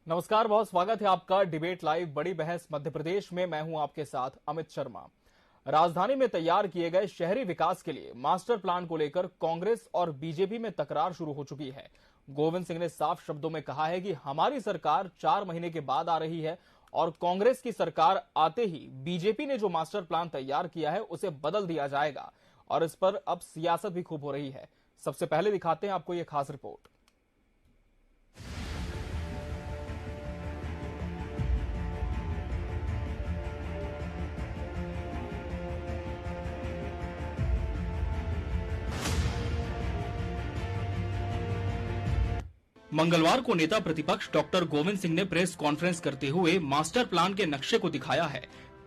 नमस्कार, बहुत स्वागत है आपका डिबेट लाइव बड़ी बहस मध्य प्रदेश में। मैं हूं आपके साथ अमित शर्मा। राजधानी में तैयार किए गए शहरी विकास के लिए मास्टर प्लान को लेकर कांग्रेस और बीजेपी में तकरार शुरू हो चुकी है। गोविंद सिंह ने साफ शब्दों में कहा है कि हमारी सरकार 4 महीने के बाद आ रही है और कांग्रेस की सरकार आते ही बीजेपी ने जो मास्टर प्लान तैयार किया है उसे बदल दिया जाएगा और इस पर अब सियासत भी खूब हो रही है। सबसे पहले दिखाते हैं आपको यह खास रिपोर्ट। मंगलवार को नेता प्रतिपक्ष डॉक्टर गोविंद सिंह ने प्रेस कॉन्फ्रेंस करते हुए मास्टर प्लान के नक्शे को दिखाया है।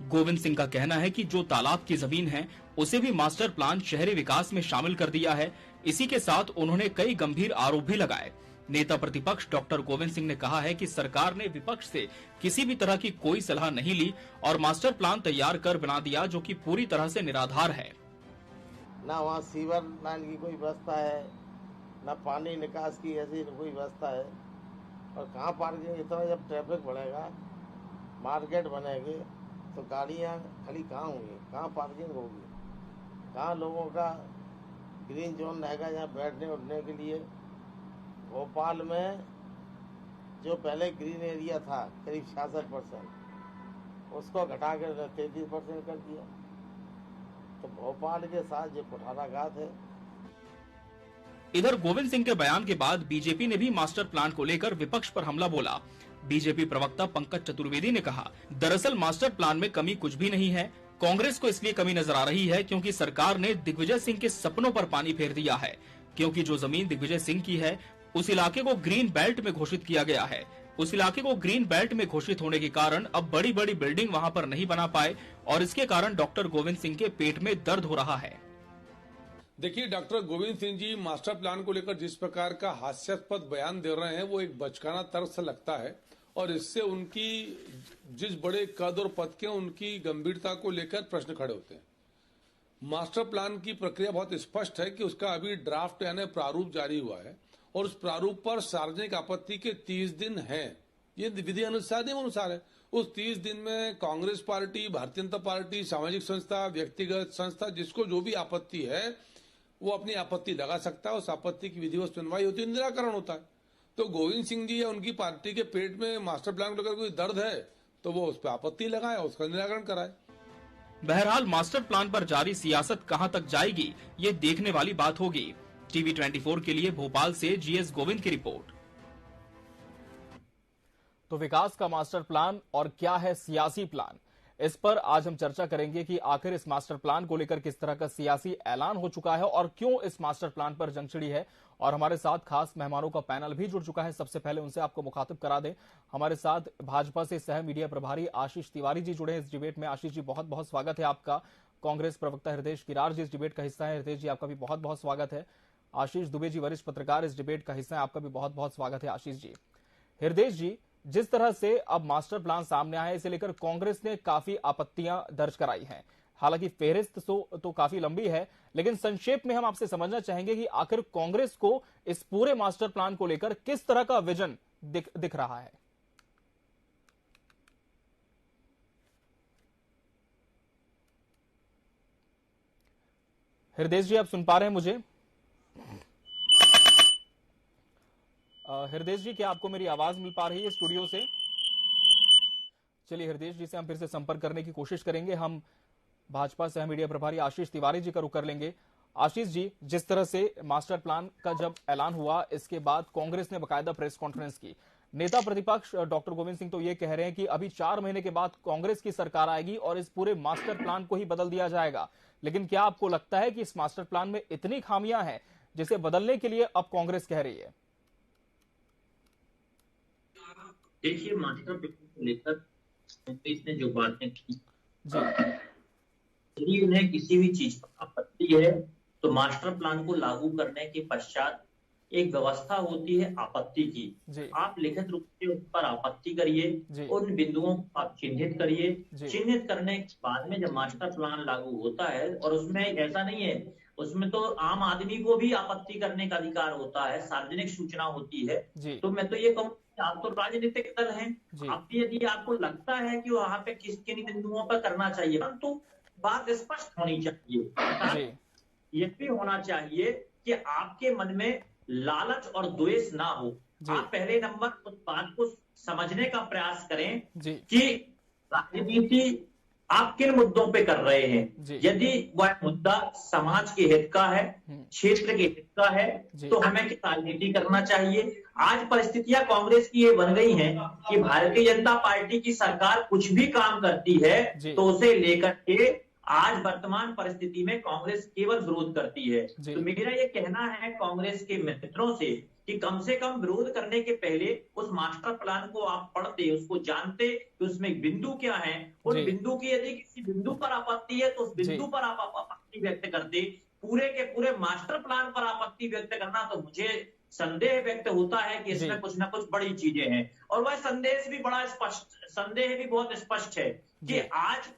गोविंद सिंह का कहना है कि जो तालाब की जमीन है उसे भी मास्टर प्लान शहरी विकास में शामिल कर दिया है। इसी के साथ उन्होंने कई गंभीर आरोप भी लगाए। नेता प्रतिपक्ष डॉक्टर गोविंद सिंह ने कहा है कि सरकार ने विपक्ष से किसी भी तरह की कोई सलाह नहीं ली और मास्टर प्लान तैयार कर बना दिया, जो कि पूरी तरह से निराधार है। ना वहाँ सीवर लाइन की कोई व्यवस्था है, ना पानी निकास की ऐसी कोई व्यवस्था है। और कहाँ पार्किंग, इतना जब ट्रैफिक बढ़ेगा, मार्केट बनेगी तो गाड़ियाँ खड़ी कहाँ होंगी, कहाँ पार्किंग होगी, कहाँ लोगों का ग्रीन जोन रहेगा जहाँ बैठने उठने के लिए। भोपाल में जो पहले ग्रीन एरिया था करीब 66%, उसको घटा कर 33% कर दिया। तो भोपाल के साथ जो कुठाराघात है। इधर गोविंद सिंह के बयान के बाद बीजेपी ने भी मास्टर प्लान को लेकर विपक्ष पर हमला बोला। बीजेपी प्रवक्ता पंकज चतुर्वेदी ने कहा, दरअसल मास्टर प्लान में कमी कुछ भी नहीं है। कांग्रेस को इसलिए कमी नजर आ रही है क्योंकि सरकार ने दिग्विजय सिंह के सपनों पर पानी फेर दिया है। क्योंकि जो जमीन दिग्विजय सिंह की है उस इलाके को ग्रीन बेल्ट में घोषित किया गया है। उस इलाके को ग्रीन बेल्ट में घोषित होने के कारण अब बड़ी बड़ी बिल्डिंग वहाँ पर नहीं बना पाए और इसके कारण डॉक्टर गोविंद सिंह के पेट में दर्द हो रहा है। देखिए, doctor Govind Singh ji master plan को लेकर जिस प्रकार का हास्यास्पद बयान दे रहे हैं वो एक बचकाना तर्क से लगता है और इससे उनकी जिस बड़े कद और पद के उनकी गंभीरता को लेकर प्रश्न खड़े होते हैं। मास्टर प्लान की प्रक्रिया बहुत स्पष्ट है कि उसका अभी ड्राफ्ट यानी प्रारूप जारी हुआ है और उस प्रारूप पर सार्वजनिक आपत्ति के 30 दिन है। ये विधि अनुसार है। उस 30 दिन में कांग्रेस पार्टी, भारतीय जनता पार्टी, सामाजिक संस्था, व्यक्तिगत संस्था, जिसको जो भी आपत्ति है वो अपनी आपत्ति लगा सकता है। उस आपत्ति की विधिवत सुनवाई होती है, निराकरण होता है। तो गोविंद सिंह जी या उनकी पार्टी के पेट में मास्टर प्लान को लेकर कोई दर्द है तो वो उस पर आपत्ति लगाए, उसका निराकरण कराए। बहरहाल मास्टर प्लान पर जारी सियासत कहां तक जाएगी ये देखने वाली बात होगी। टीवी 24 के लिए भोपाल से जीएस गोविंद की रिपोर्ट। तो विकास का मास्टर प्लान और क्या है सियासी प्लान, इस पर आज हम चर्चा करेंगे कि आखिर इस मास्टर प्लान को लेकर किस तरह का सियासी ऐलान हो चुका है और क्यों इस मास्टर प्लान पर जंग छिड़ी है। और हमारे साथ खास मेहमानों का पैनल भी जुड़ चुका है। सबसे पहले उनसे आपको मुखातिब करा दें। हमारे साथ भाजपा से सह मीडिया प्रभारी आशीष तिवारी जी जुड़े हैं इस डिबेट में। आशीष जी, बहुत बहुत स्वागत है आपका। कांग्रेस प्रवक्ता हृदय किरार जी इस डिबेट का हिस्सा है। हृदय जी, आपका भी बहुत बहुत स्वागत है। आशीष दुबे जी, वरिष्ठ पत्रकार, इस डिबेट का हिस्सा है। आपका भी बहुत बहुत स्वागत है आशीष जी। हृदय जी, जिस तरह से अब मास्टर प्लान सामने आया है इसे लेकर कांग्रेस ने काफी आपत्तियां दर्ज कराई हैं। हालांकि फेहरिस्त तो काफी लंबी है, लेकिन संक्षेप में हम आपसे समझना चाहेंगे कि आखिर कांग्रेस को इस पूरे मास्टर प्लान को लेकर किस तरह का विजन दिख रहा है। हृदय जी, आप सुन पा रहे हैं मुझे? हृदय जी, क्या आपको मेरी आवाज मिल पा रही है स्टूडियो से? चलिए, हृदय जी से हम फिर से संपर्क करने की कोशिश करेंगे। हम भाजपा सह मीडिया प्रभारी आशीष तिवारी जी का रुख कर लेंगे। आशीष जी, जिस तरह से मास्टर प्लान का जब ऐलान हुआ इसके बाद कांग्रेस ने बकायदा प्रेस कॉन्फ्रेंस की। नेता प्रतिपक्ष डॉक्टर गोविंद सिंह तो ये कह रहे हैं कि अभी 4 महीने के बाद कांग्रेस की सरकार आएगी और इस पूरे मास्टर प्लान को ही बदल दिया जाएगा। लेकिन क्या आपको लगता है कि इस मास्टर प्लान में इतनी खामियां हैं जिसे बदलने के लिए अब कांग्रेस कह रही है? देखिए, मास्टर प्लान को लेकर कांग्रेस ने जो बातें की, यदि उन्हें किसी भी चीज पर आपत्ति है तो मास्टर प्लान को लागू करने के पश्चात एक व्यवस्था होती है आपत्ति की। आप लिखित रूप से उस पर आपत्ति करिए, उन बिंदुओं को आप चिन्हित करिए। चिन्हित करने के बाद में जब मास्टर प्लान लागू होता है, और उसमें ऐसा नहीं है उसमें तो आम आदमी को भी आपत्ति करने का अधिकार होता है, सार्वजनिक सूचना होती है। तो मैं तो ये कहूँ आप तो राजनीतिक दल हैं, आप यदि आपको लगता है कि वहां पे किन बिंदुओं पर करना चाहिए, परंतु बात स्पष्ट होनी चाहिए। ये भी होना चाहिए कि आपके मन में लालच और द्वेष ना हो। आप पहले नंबर उस बात को समझने का प्रयास करें कि राजनीति आप किन मुद्दों पे कर रहे हैं। यदि वह मुद्दा समाज के हित का है, क्षेत्र के हित का है, तो हमें राजनीति करना चाहिए। आज परिस्थितियां कांग्रेस की ये बन गई हैं कि भारतीय जनता पार्टी की सरकार कुछ भी काम करती है तो उसे लेकर के आज वर्तमान परिस्थिति में कांग्रेस केवल विरोध करती है। तो मेरा ये कहना है कांग्रेस के मित्रों से कि कम से कम विरोध करने के पहले उस मास्टर प्लान को आप पढ़ते, उसको जानते कि उसमें बिंदु क्या है, उन बिंदु की यदि किसी बिंदु पर आपत्ति है तो उस बिंदु पर आप आपत्ति व्यक्त करते। पूरे के पूरे मास्टर प्लान पर आपत्ति व्यक्त करना, तो मुझे संदेह व्यक्त होता है कि इसमें कुछ ना कुछ बड़ी चीजें हैं। और वह संदेश भी बड़ा स्पष्ट, संदेह भी बहुत स्पष्ट है कि आज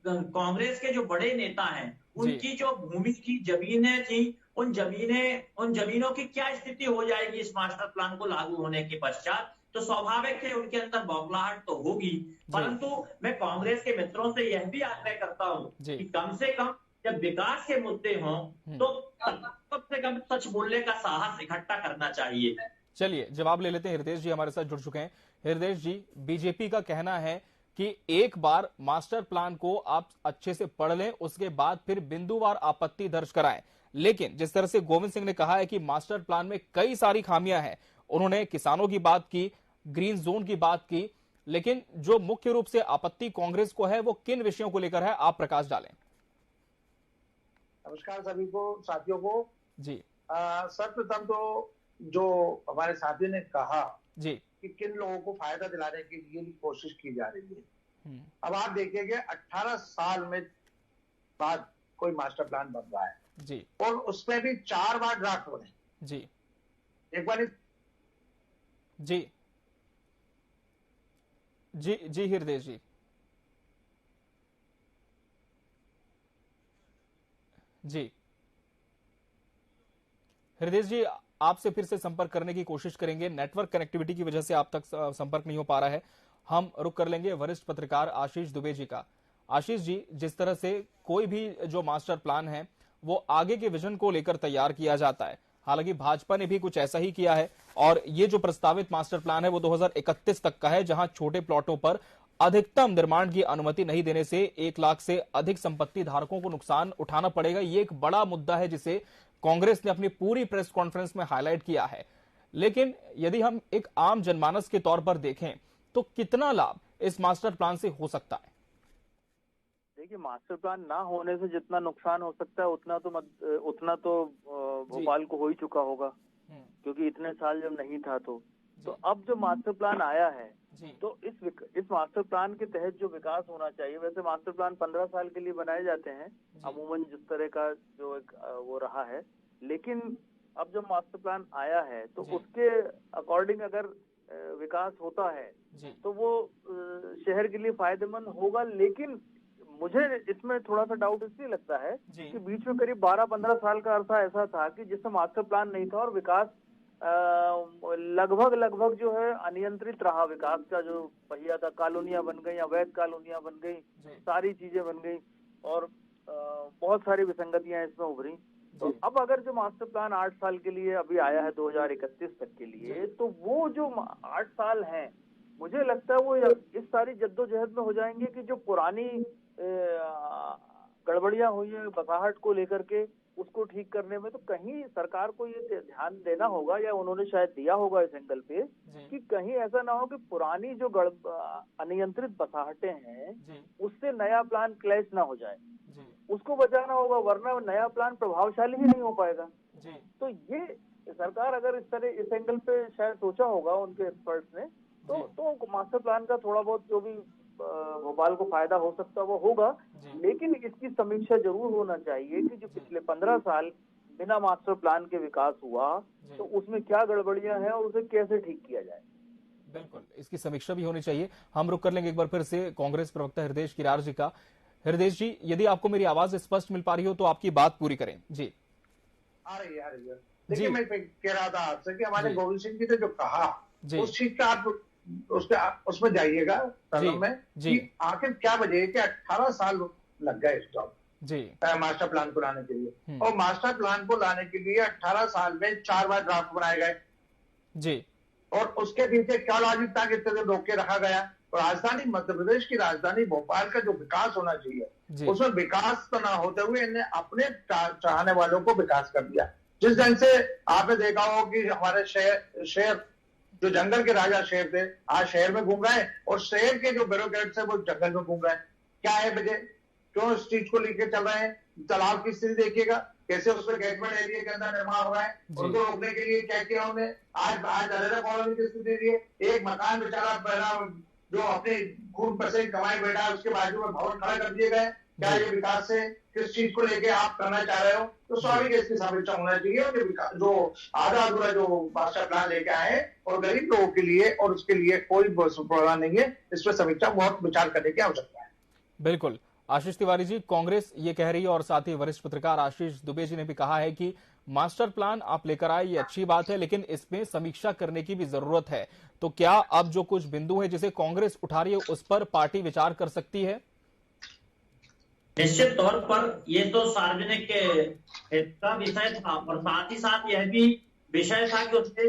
कांग्रेस के जो बड़े नेता हैं उनकी जो भूमि की जमीनें थी, उन जमीनों की क्या स्थिति हो जाएगी इस मास्टर प्लान को लागू होने के पश्चात। तो स्वाभाविक है उनके अंदर बौखलाहट तो होगी, परंतु मैं कांग्रेस के मित्रों से यह भी आग्रह करता हूं कि कम से कम जब विकास के मुद्दे हों तो कम से कम सच बोलने का साहस इकट्ठा करना चाहिए। चलिए जवाब ले लेते हैं। हृदय जी हमारे साथ जुड़ चुके हैं। हृदय जी, बीजेपी का कहना है कि एक बार मास्टर प्लान को आप अच्छे से पढ़ लें, उसके बाद फिर बिंदुवार आपत्ति दर्ज कराएं। लेकिन जिस तरह से गोविंद सिंह ने कहा है कि मास्टर प्लान में कई सारी खामियां हैं, उन्होंने किसानों की बात की, ग्रीन जोन की बात की, लेकिन जो मुख्य रूप से आपत्ति कांग्रेस को है वो किन विषयों को लेकर है, आप प्रकाश डालें। नमस्कार सभी को, साथियों को जी। सर्वप्रथम तो जो हमारे साथी ने कहा जी कि किन लोगों को फायदा दिलाने के लिए कोशिश की जा रही है। अब आप देखेंगे 18 साल में बाद कोई मास्टर प्लान बन रहा है जी, और उसमें भी 4 बार ड्राफ्ट हो रहे हैं जी, एक बार जी जी जी हृदय जी जी हृदय जी आपसे फिर से संपर्क करने की कोशिश करेंगे। नेटवर्क कनेक्टिविटी की वजह से आप तक संपर्क नहीं हो पा रहा है। हम रुक कर लेंगे वरिष्ठ पत्रकार आशीष दुबे जी का। आशीष जी, जिस तरह से कोई भी जो मास्टर प्लान है वो आगे के विजन को लेकर तैयार किया जाता है, हालांकि भाजपा ने भी कुछ ऐसा ही किया है और ये जो प्रस्तावित मास्टर प्लान है वो 2031 तक का है, जहां छोटे प्लॉटों पर अधिकतम निर्माण की अनुमति नहीं देने से 1 लाख से अधिक संपत्ति धारकों को नुकसान उठाना पड़ेगा। ये एक बड़ा मुद्दा है जिसे कांग्रेस ने अपनी पूरी प्रेस कॉन्फ्रेंस में हाईलाइट किया है। लेकिन यदि हम एक आम जनमानस के तौर पर देखें तो कितना लाभ इस मास्टर प्लान से हो सकता है? देखिए, मास्टर प्लान ना होने से जितना नुकसान हो सकता है उतना तो भोपाल को हो ही चुका होगा, क्योंकि इतने साल जब नहीं था तो अब जो मास्टर प्लान आया है तो इस मास्टर प्लान के तहत जो विकास होना चाहिए, वैसे मास्टर प्लान 15 साल के लिए बनाए जाते हैं अमूमन, जिस तरह का जो एक वो रहा है, लेकिन अब जब मास्टर प्लान आया है तो उसके अकॉर्डिंग अगर विकास होता है तो वो शहर के लिए फायदेमंद होगा। लेकिन मुझे इसमें थोड़ा सा डाउट इसलिए लगता है कि बीच में करीब 12-15 साल का अरसा ऐसा था कि जिसमें मास्टर प्लान नहीं था और विकास लगभग जो है अनियंत्रित रहा। विकास का जो पहिया था, कॉलोनियां बन गई, अवैध कॉलोनियां बन गई, सारी चीजें बन गई और बहुत सारी विसंगतियां इसमें उभरी। तो अब अगर जो मास्टर प्लान 8 साल के लिए अभी आया है 2031 तक के लिए, तो वो जो 8 साल हैं, मुझे लगता है वो इस सारी जद्दोजहद में हो जाएंगे कि जो पुरानी गड़बड़ियां हुई है बसाहट को लेकर के, उसको ठीक करने में तो कहीं सरकार को ये ध्यान देना होगा, या उन्होंने शायद दिया होगा इस एंगल पे, कि कहीं ऐसा ना हो कि पुरानी जो अनियंत्रित बसाहटें हैं उससे नया प्लान क्लैश ना हो जाए, उसको बचाना होगा, वरना नया प्लान प्रभावशाली ही नहीं हो पाएगा। तो ये सरकार अगर इस तरह इस एंगल पे शायद सोचा होगा उनके एक्सपर्ट्स ने, तो मास्टर प्लान का थोड़ा बहुत जो भी भोपाल को फायदा हो सकता है वो होगा। लेकिन इसकी समीक्षा जरूर होना चाहिए कि जो पिछले 15 साल बिना मास्टर प्लान के विकास हुआ तो उसमें क्या गड़बड़ियां हैं और उसे कैसे ठीक किया जाए। बिल्कुल, इसकी समीक्षा भी होनी चाहिए। हम रुक कर लेंगे एक बार फिर से कांग्रेस प्रवक्ता हृदय किरार जी का। हृदय जी, यदि आपको मेरी आवाज स्पष्ट मिल पा रही हो तो आपकी बात पूरी करें। जी आ रही है। देखिए मैं कह रहा था आपसे कि हमारे गोविंद सिंह जी ने जो कहा उस चीज का आप उसमें जाइएगा तरम में कि आखिर क्या वजह है कि 18 साल लग गए इस जॉब मास्टर प्लान को लाने के लिए, और मास्टर प्लान को लाने के लिए 18 साल में 4 बार ड्राफ्ट बनाए गए जी, और उसके पीछे क्या लॉजिक था कि इतने रोक के रखा गया। राजधानी मध्य प्रदेश की राजधानी भोपाल का जो विकास होना चाहिए उसमें विकास तो ना होते हुए इन्हें अपने चाहने वालों को विकास कर दिया। जिस ढंग से आपने देखा हो कि हमारे शहर जो जंगल के राजा शेर थे आज शहर में घूम रहे हैं, और शहर के जो ब्यूरोक्रेट्स है वो जंगल में घूम रहे हैं। क्या है वजह, क्यों इस चीज को लेकर चल रहे हैं? तालाब की स्थिति देखिएगा कैसे उसमें कैचमेंट एरिया के अंदर निर्माण हो रहा है, उनको रोकने के लिए क्या किया उन्होंने। आज अरेरा कॉलोनी की स्थिति देखिए, एक मकान बेचारा बना जो अपने खून पसीने कमाई बैठा है उसके बाजू में भवन खड़ा कर दिए गए। क्या ये विकास से किस चीज को लेके आप करना चाह रहे हो? तो स्वाभाविक इसकी समीक्षा होना चाहिए। जो आधा अधूरा जो मास्टर प्लान लेके आए और गरीब लोगों के लिए और उसके लिए कोई प्रोग्राम नहीं है, इस पर समीक्षा बहुत विचार करने की आवश्यकता है। बिल्कुल आशीष तिवारी जी, कांग्रेस ये कह रही है और साथ ही वरिष्ठ पत्रकार आशीष दुबे जी ने भी कहा है कि मास्टर प्लान आप लेकर आए ये अच्छी बात है, लेकिन इसमें समीक्षा करने की भी जरूरत है। तो क्या अब जो कुछ बिंदु है जिसे कांग्रेस उठा रही है उस पर पार्टी विचार कर सकती है? निश्चित तौर पर ये तो सार्वजनिक हित का विषय था, और साथ ही साथ यह भी विषय था कि उससे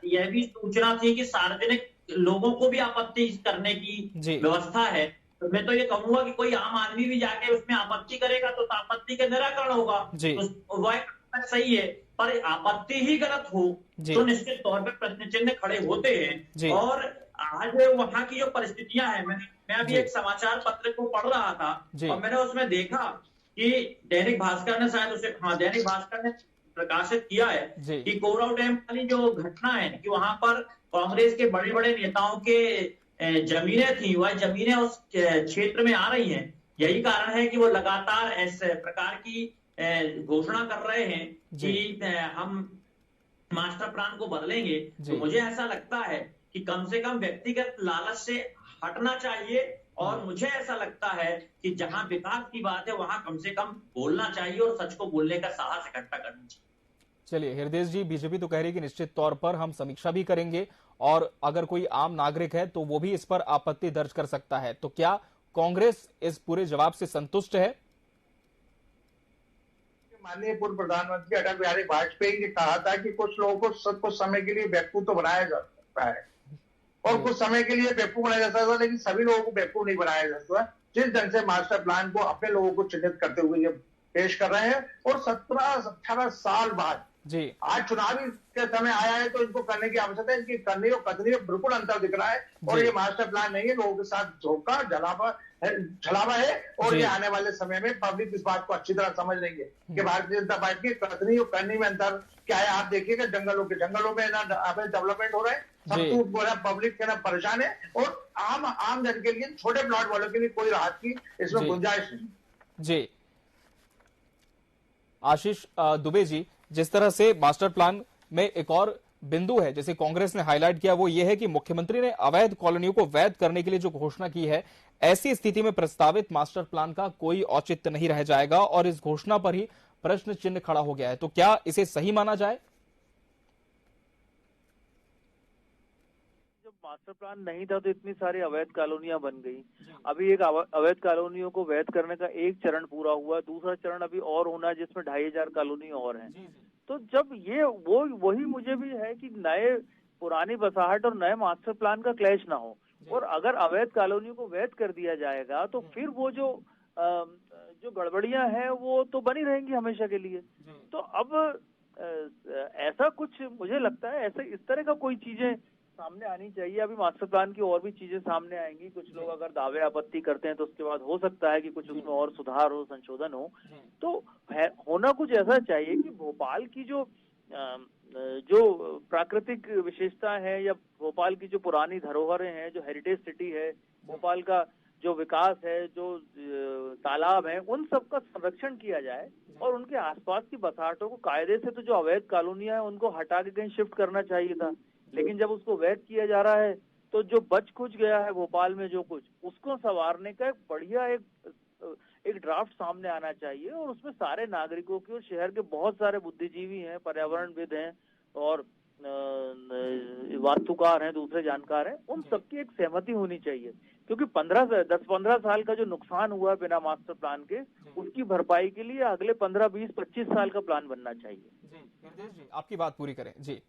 यह भी सूचना थी कि सार्वजनिक लोगों को भी आपत्ति करने की व्यवस्था है। तो मैं तो ये कहूंगा कि कोई आम आदमी भी जाके उसमें आपत्ति करेगा तो आपत्ति का निराकरण होगा, तो वह सही है। पर आपत्ति ही गलत हो तो निश्चित तौर पर प्रश्न चिन्ह खड़े होते हैं। और आज वहां की जो परिस्थितियां हैं, मैं अभी एक समाचार पत्र को पढ़ रहा था और मैंने उसमें देखा कि दैनिक भास्कर ने शायद उसे दैनिक भास्कर ने प्रकाशित किया है कि कोराव डैम वाली जो घटना है कि वहां पर कांग्रेस के बड़े बड़े नेताओं के जमीनें थी, वह जमीनें उस क्षेत्र में आ रही हैं। यही कारण है कि वो लगातार ऐसे प्रकार की घोषणा कर रहे हैं कि हम मास्टर प्लान को बदलेंगे। तो मुझे ऐसा लगता है कि कम से कम व्यक्तिगत लालच से हटना चाहिए, और मुझे ऐसा लगता है कि जहां विकास की बात है वहां कम से कम बोलना चाहिए और सच को बोलने का साहस इकट्ठा करना चाहिए। चलिए हृदय जी, बीजेपी तो कह रही है कि निश्चित तौर पर हम समीक्षा भी करेंगे और अगर कोई आम नागरिक है तो वो भी इस पर आपत्ति दर्ज कर सकता है। तो क्या कांग्रेस इस पूरे जवाब से संतुष्ट है? माननीय पूर्व प्रधानमंत्री अटल बिहारी वाजपेयी ने कहा था कि कुछ लोगों को कुछ समय के लिए बेवकूफ तो बनाया जा सकता है और कुछ समय के लिए बेवकूफ बनाया जा सकता है, लेकिन सभी लोगों को बेवकूफ नहीं बनाया जा सकता। जिस ढंग से मास्टर प्लान को अपने लोगों को चिन्हित करते हुए ये पेश कर रहे हैं, और 17-18 साल बाद आज चुनावी के समय आया है तो इनको करने की आवश्यकता है। इनकी करनी और कथनी में बिल्कुल अंतर दिख रहा है, और ये मास्टर प्लान नहीं है, लोगों के साथ धोखा छलावा है। और ये आने वाले समय में पब्लिक इस बात को अच्छी तरह समझ रही है कि भारतीय जनता पार्टी की कथनी और करनी में अंतर क्या है। आप देखिएगा जंगलों में ना डेवलपमेंट हो रहा है, सब पब्लिक ना परेशान है, और आम जन के लिए, छोटे प्लॉट वालों के लिए कोई राहत की इसमें गुंजाइश नहीं। जी आशीष दुबे जी, जिस तरह से मास्टर प्लान में एक और बिंदु है जैसे कांग्रेस ने हाईलाइट किया वो ये है कि मुख्यमंत्री ने अवैध कॉलोनियों को वैध करने के लिए जो घोषणा की है, ऐसी स्थिति में प्रस्तावित मास्टर प्लान का कोई औचित्य नहीं रह जाएगा और इस घोषणा पर ही प्रश्न चिन्ह खड़ा हो गया है। तो क्या इसे सही माना जाए? जब मास्टर प्लान नहीं था तो इतनी सारी अवैध कॉलोनियां बन गई। अभी एक अवैध कॉलोनियों को वैध करने का एक चरण पूरा हुआ, दूसरा चरण अभी और होना है जिसमें 2500 कॉलोनी और हैं। तो जब ये वही मुझे भी है कि नए पुरानी बसाहट और नए मास्टर प्लान का क्लैश ना हो, और अगर अवैध कॉलोनियों को वैध कर दिया जाएगा तो फिर वो जो गड़बड़ियां हैं वो तो बनी रहेंगी हमेशा के लिए। तो अब ऐसा कुछ मुझे लगता है ऐसे इस तरह का कोई चीजें सामने आनी चाहिए। अभी मास्टर प्लान की और भी चीजें सामने आएंगी। कुछ लोग अगर दावे आपत्ति करते हैं तो उसके बाद हो सकता है कि कुछ उसमें और सुधार हो, संशोधन हो। तो होना कुछ ऐसा चाहिए कि भोपाल की जो प्राकृतिक विशेषता है या भोपाल की जो पुरानी धरोहरें हैं, जो हेरिटेज सिटी है, भोपाल का जो विकास है, जो तालाब है, उन सब का संरक्षण किया जाए और उनके आसपास की बसाहटों को कायदे से, तो जो अवैध कॉलोनियां हैं उनको हटा के कहीं शिफ्ट करना चाहिए था। लेकिन जब उसको वैध किया जा रहा है तो जो बच कुछ गया है भोपाल में जो कुछ, उसको संवारने का एक बढ़िया एक एक ड्राफ्ट सामने आना चाहिए और उसमें सारे नागरिकों की और शहर के बहुत सारे बुद्धिजीवी हैं, पर्यावरणविद हैं और वास्तुकार हैं, दूसरे जानकार हैं, उन सबकी एक सहमति होनी चाहिए, क्योंकि 10-15 साल का जो नुकसान हुआ बिना मास्टर प्लान के, उसकी भरपाई के लिए अगले 15, 20, 25 साल का प्लान बनना चाहिए। जी हृदय जी, आपकी बात पूरी करें। जी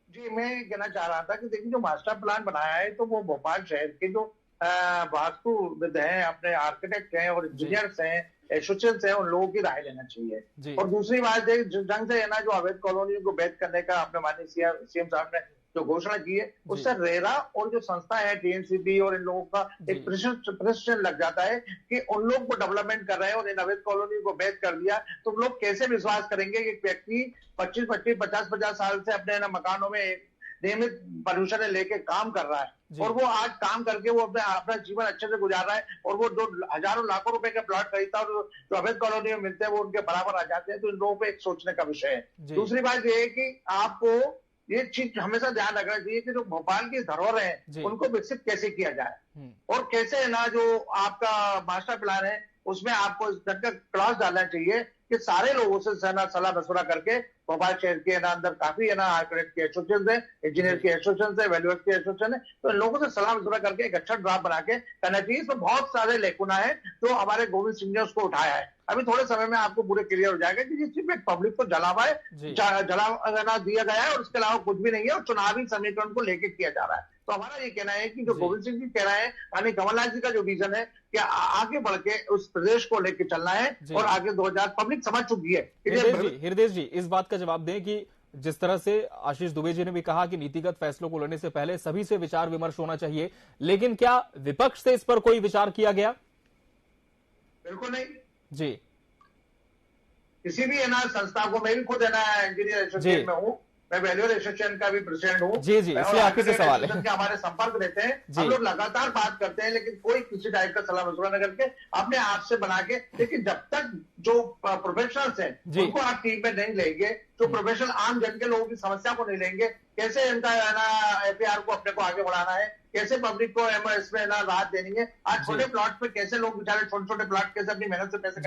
जी, मैं कहना चाह रहा था कि देखिए, जो मास्टर प्लान बनाया है तो वो भोपाल शहर के जो वास्तुविद हैं, अपने आर्किटेक्ट हैं और इंजीनियर्स हैं, एसोसिएशन हैं, उन लोगों की राय लेना चाहिए। और दूसरी बात है, जंग से है ना, जो अवैध कॉलोनियों को बैन करने का अपने माननीय सीएम साहब ने जो घोषणा की है, उससे रेरा और जो संस्था है टीएनसीबी और इन लोगों का एक प्रश्न लग जाता है कि उन लोग को डेवलपमेंट कर रहे हैं और इन अवैध कॉलोनी को बैन कर दिया, तो लोग कैसे विश्वास करेंगे कि एक व्यक्ति 25-50 साल से अपने मकानों में नियमित परमिशन लेके काम कर रहा है और वो आज काम करके वो अपना जीवन अच्छे से गुजार रहा है और वो जो हजारों लाखों रुपए के प्लॉट खरीदता है और जो अवैध कॉलोनी में मिलते हैं वो उनके बराबर आ जाते हैं, तो इन लोगों पे एक सोचने का विषय है। दूसरी बात ये है कि आपको ये चीज हमेशा ध्यान रखना चाहिए कि जो भोपाल की धरोहर है उनको विकसित कैसे किया जाए और कैसे है ना, जो आपका मास्टर प्लान है उसमें आपको इस ढंग का क्लॉज डालना चाहिए कि सारे लोगों से सलाह मशवरा करके भोपाल शहर के अंदर काफी है ना आर्किटेक्ट के एसोसिएशन है, इंजीनियर के एसोसिएशन है, वैल्यूअर्स के एसोसिएशन है, तो इन लोगों से सलाह मशवरा करके एक अच्छा ड्राफ्ट बना के करना चाहिए। इसमें बहुत सारे लेकुना है जो हमारे गोविंद सिंह ने उसको उठाया है। अभी थोड़े समय में आपको पूरे क्लियर हो जाएगा कि सिर्फ एक पब्लिक को जलावा दिया गया है और उसके अलावा कुछ भी नहीं है और चुनावी समीकरण को लेकर किया जा रहा है। तो हमारा ये कहना है कि जो गोविंद सिंह जी कह रहे हैं, यानी कमलनाथ जी का जो विजन है कि आगे बढ़ के उस प्रदेश को लेकर चलना है और आगे 2000 पब्लिक समझ चुकी है। हृदय जी, इस बात का जवाब दें कि जिस तरह से आशीष दुबे जी ने भी कहा कि नीतिगत फैसलों को लेने से पहले सभी से विचार विमर्श होना चाहिए, लेकिन क्या विपक्ष से इस पर कोई विचार किया गया? बिल्कुल नहीं जी। किसी भी है ना संस्था को, मैं भी खुद है ना इंजीनियर एसोसिएशन में हूँ, मैं वैल्यूअर एसोसिएशन का भी प्रेसिडेंट हूँ। जी जी, इसलिए आपसे से सवाल है। हमारे संपर्क रहते हैं, हम लोग लगातार बात करते हैं, लेकिन कोई किसी टाइप का सलाह मशवरा न करके अपने आप से बना के, लेकिन जब तक जो प्रोफेशनल्स हैं उनको आप टीम में नहीं लेंगे, जो प्रोफेशनल आम जन के लोगों की समस्या को नहीं लेंगे, कैसे इनका एफआईआर को अपने को आगे बढ़ाना है, कैसे पब्लिक को इसमें ना राहत देनी है। आज छोटे प्लॉट पे कैसे लोग बेचारे छोटे प्लॉट कैसे अपनी मेहनत से पैसे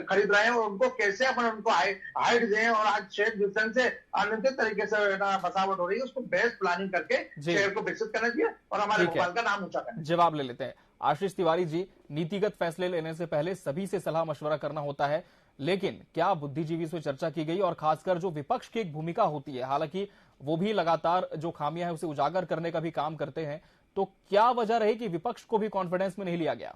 खरीद रहे हैं और उनको कैसे अपन उनको हाइट दें, और आज शहर विकसन से अनियंत्रित तरीके से बसावट हो रही है, उसको बेस्ट प्लानिंग करके शहर को विकसित करना चाहिए और हमारे भोपाल का नाम ऊंचा करना। जवाब ले लेते हैं आशीष तिवारी जी। नीतिगत फैसले लेने से पहले सभी से सलाह मशवरा करना होता है, लेकिन क्या बुद्धिजीवी से चर्चा की गई और खासकर जो विपक्ष की एक भूमिका होती है, हालांकि वो भी लगातार जो खामियां हैं उसे उजागर करने का भी काम करते हैं, तो क्या वजह रही कि विपक्ष को भी कॉन्फिडेंस में नहीं लिया गया?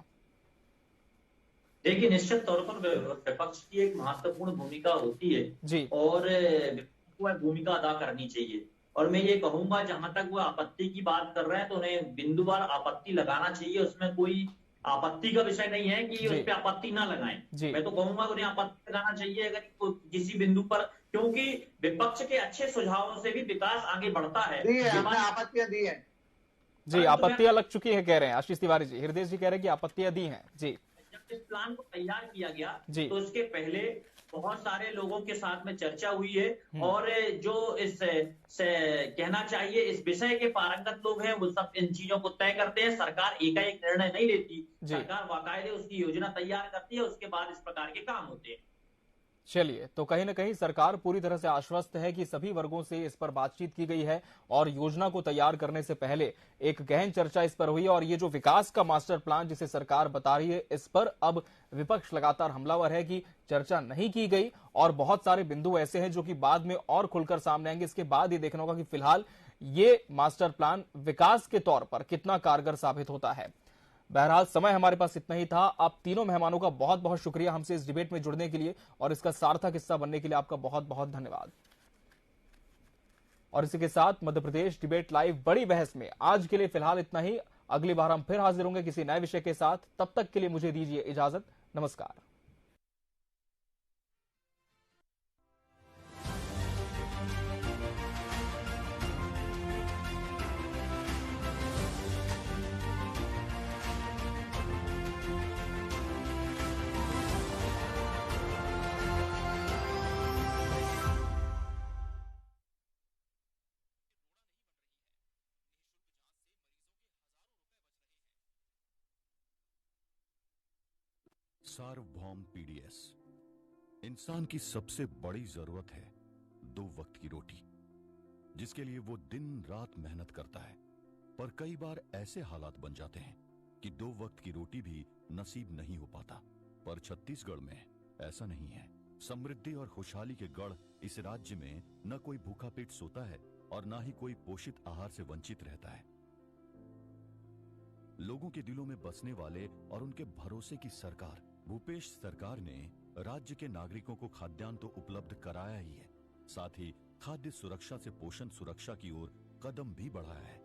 देखिए, निश्चित तौर पर विपक्ष की एक महत्वपूर्ण भूमिका होती है जी, और वह भूमिका अदा करनी चाहिए। और मैं ये कहूंगा, जहां तक वो आपत्ति की बात कर रहे हैं तो उन्हें बिंदुवार आपत्ति लगाना चाहिए, उसमें कोई आपत्ति का विषय नहीं है कि उस पर आपत्ति ना लगाएं। मैं तो कहूंगा उन्हें आपत्ति लगाना चाहिए अगर किसी बिंदु पर, क्योंकि विपक्ष के अच्छे सुझावों से भी विकास आगे बढ़ता है। आपत्तियां दी है जी, आपत्तियां लग चुकी है कह रहे हैं आशीष तिवारी जी। हृदय जी कह रहे हैं कि आपत्तियां दी हैं। जी, जब इस प्लान को तैयार किया गया तो उसके पहले बहुत सारे लोगों के साथ में चर्चा हुई है और जो इस कहना चाहिए इस विषय के पारंगत लोग हैं वो सब इन चीजों को तय करते हैं। सरकार एकाएक निर्णय नहीं लेती, सरकार बाकायदे उसकी योजना तैयार करती है, उसके बाद इस प्रकार के काम होते हैं। चलिए, तो कहीं ना कहीं सरकार पूरी तरह से आश्वस्त है कि सभी वर्गों से इस पर बातचीत की गई है और योजना को तैयार करने से पहले एक गहन चर्चा इस पर हुई और ये जो विकास का मास्टर प्लान जिसे सरकार बता रही है, इस पर अब विपक्ष लगातार हमलावर है कि चर्चा नहीं की गई और बहुत सारे बिंदु ऐसे हैं जो कि बाद में और खुलकर सामने आएंगे। इसके बाद ये देखना होगा कि फिलहाल ये मास्टर प्लान विकास के तौर पर कितना कारगर साबित होता है। बहरहाल समय हमारे पास इतना ही था। आप तीनों मेहमानों का बहुत बहुत शुक्रिया हमसे इस डिबेट में जुड़ने के लिए और इसका सार्थक हिस्सा बनने के लिए आपका बहुत बहुत धन्यवाद। और इसी के साथ मध्य प्रदेश डिबेट लाइव बड़ी बहस में आज के लिए फिलहाल इतना ही। अगली बार हम फिर हाजिर होंगे किसी नए विषय के साथ। तब तक के लिए मुझे दीजिए इजाजत। नमस्कार। सार्वभौम पीडीएस। इंसान की सबसे बड़ी जरूरत है 2 वक्त की रोटी, जिसके लिए वो दिन रात मेहनत करता है। पर कई बार ऐसे हालात बन जाते हैं कि 2 वक्त की रोटी भी नसीब नहीं हो पाता। पर छत्तीसगढ़ में ऐसा नहीं है। समृद्धि और खुशहाली के गढ़ इस राज्य में न कोई भूखा पेट सोता है और न ही कोई पोषित आहार से वंचित रहता है। लोगों के दिलों में बसने वाले और उनके भरोसे की सरकार भूपेश सरकार ने राज्य के नागरिकों को खाद्यान्न तो उपलब्ध कराया ही है, साथ ही खाद्य सुरक्षा से पोषण सुरक्षा की ओर कदम भी बढ़ाया है।